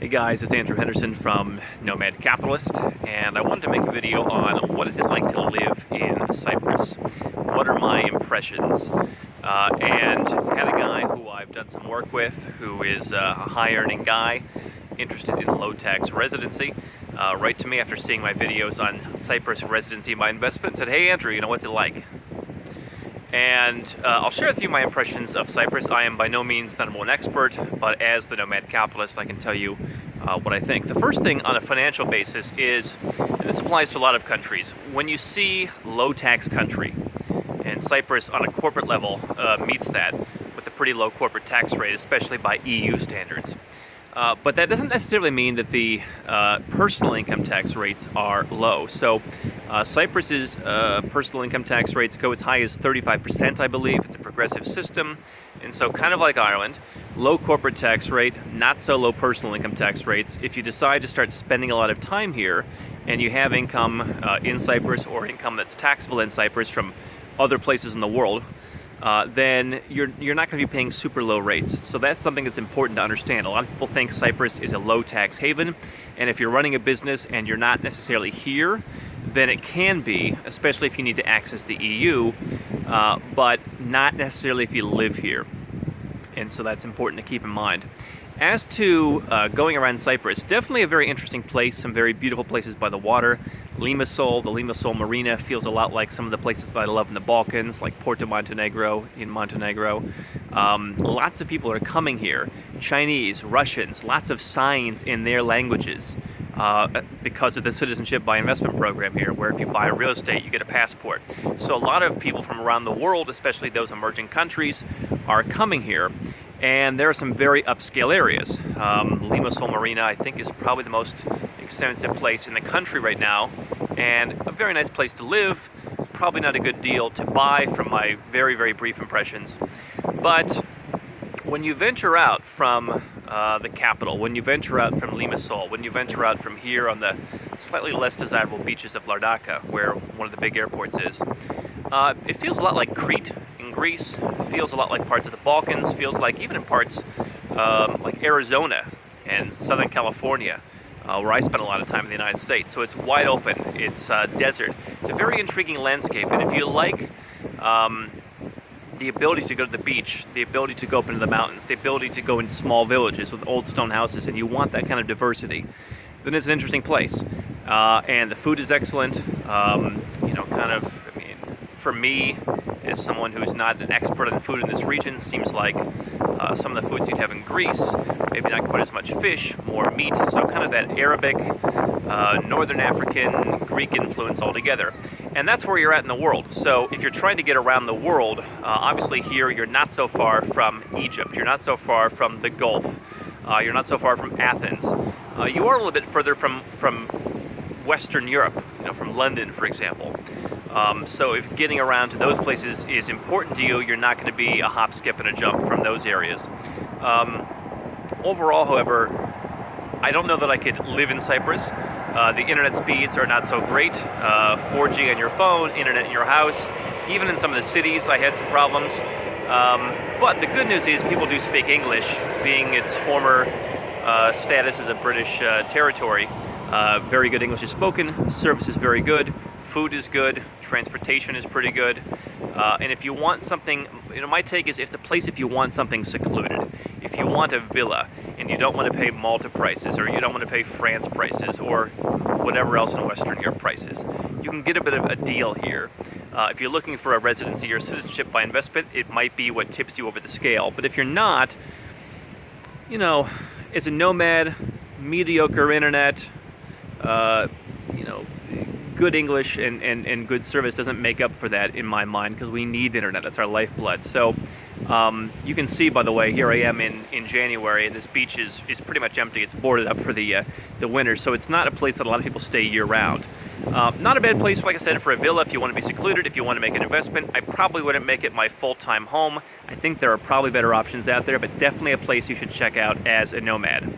Hey guys, it's Andrew Henderson from Nomad Capitalist, and I wanted to make a video on what is it like to live in Cyprus. What are my impressions? And had a guy who I've done some work with who is a high-earning guy interested in low-tax residency write to me after seeing my videos on Cyprus residency by investment. Said, "Hey Andrew, what's it like?" And I'll share with you my impressions of Cyprus. I am by no means the number one expert, but as the Nomad Capitalist, I can tell you what I think. The first thing on a financial basis is, and this applies to a lot of countries, when you see low-tax country, and Cyprus on a corporate level meets that with a pretty low corporate tax rate, especially by EU standards. But that doesn't necessarily mean that the personal income tax rates are low. So Cyprus's personal income tax rates go as high as 35%, I believe. It's a progressive system. And so kind of like Ireland, low corporate tax rate, not so low personal income tax rates. If you decide to start spending a lot of time here and you have income in Cyprus or income that's taxable in Cyprus from other places in the world, then you're not going to be paying super low rates. So that's something that's important to understand. A lot of people think Cyprus is a low tax haven, and if you're running a business and you're not necessarily here, then it can be, especially if you need to access the EU, but not necessarily if you live here. And so that's important to keep in mind. As to going around Cyprus, definitely a very interesting place, some very beautiful places by the water. Limassol, the Limassol Marina feels a lot like some of the places that I love in the Balkans, like Porto Montenegro in Montenegro. Lots of people are coming here, Chinese, Russians, lots of signs in their languages because of the citizenship by investment program here, where if you buy real estate, you get a passport. So a lot of people from around the world, especially those emerging countries, are coming here. And there are some very upscale areas. Limassol Marina, I think, is probably the most expensive place in the country right now, and a very nice place to live. Probably not a good deal to buy from my very, very brief impressions. But when you venture out from the capital, when you venture out from Limassol, when you venture out from here on the slightly less desirable beaches of Larnaca, where one of the big airports is, it feels a lot like Crete in Greece, feels a lot like parts of the Balkans, feels like even in parts like Arizona and Southern California, where I spent a lot of time in the United States. So it's wide open, it's desert. It's a very intriguing landscape, and if you like the ability to go to the beach, the ability to go up into the mountains, the ability to go into small villages with old stone houses, and you want that kind of diversity, then it's an interesting place. And the food is excellent. For me, as someone who's not an expert on food in this region, seems like some of the foods you'd have in Greece, maybe not quite as much fish, more meat, so kind of that Arabic, Northern African, Greek influence altogether. And that's where you're at in the world. So if you're trying to get around the world, obviously here you're not so far from Egypt, you're not so far from the Gulf, you're not so far from Athens. You are a little bit further from Western Europe, from London, for example. So if getting around to those places is important to you, you're not going to be a hop, skip, and a jump from those areas. Overall, however, I don't know that I could live in Cyprus. The internet speeds are not so great. 4G on your phone, internet in your house. Even in some of the cities, I had some problems. But the good news is people do speak English, being its former status as a British territory. Very good English is spoken, service is very good, food is good, transportation is pretty good, and if you want something, my take is it's a place if you want something secluded. If you want a villa and you don't want to pay Malta prices, or you don't want to pay France prices, or whatever else in Western Europe prices, you can get a bit of a deal here. If you're looking for a residency or citizenship by investment, it might be what tips you over the scale. But if you're not, as a nomad, mediocre internet, good English and good service doesn't make up for that in my mind, because we need internet. That's our lifeblood. So you can see, by the way, here I am in January, and this beach is pretty much empty. It's boarded up for the winter, so it's not a place that a lot of people stay year-round. Not a bad place, like I said, for a villa if you want to be secluded, if you want to make an investment. I probably wouldn't make it my full-time home. I think there are probably better options out there, but definitely a place you should check out as a nomad.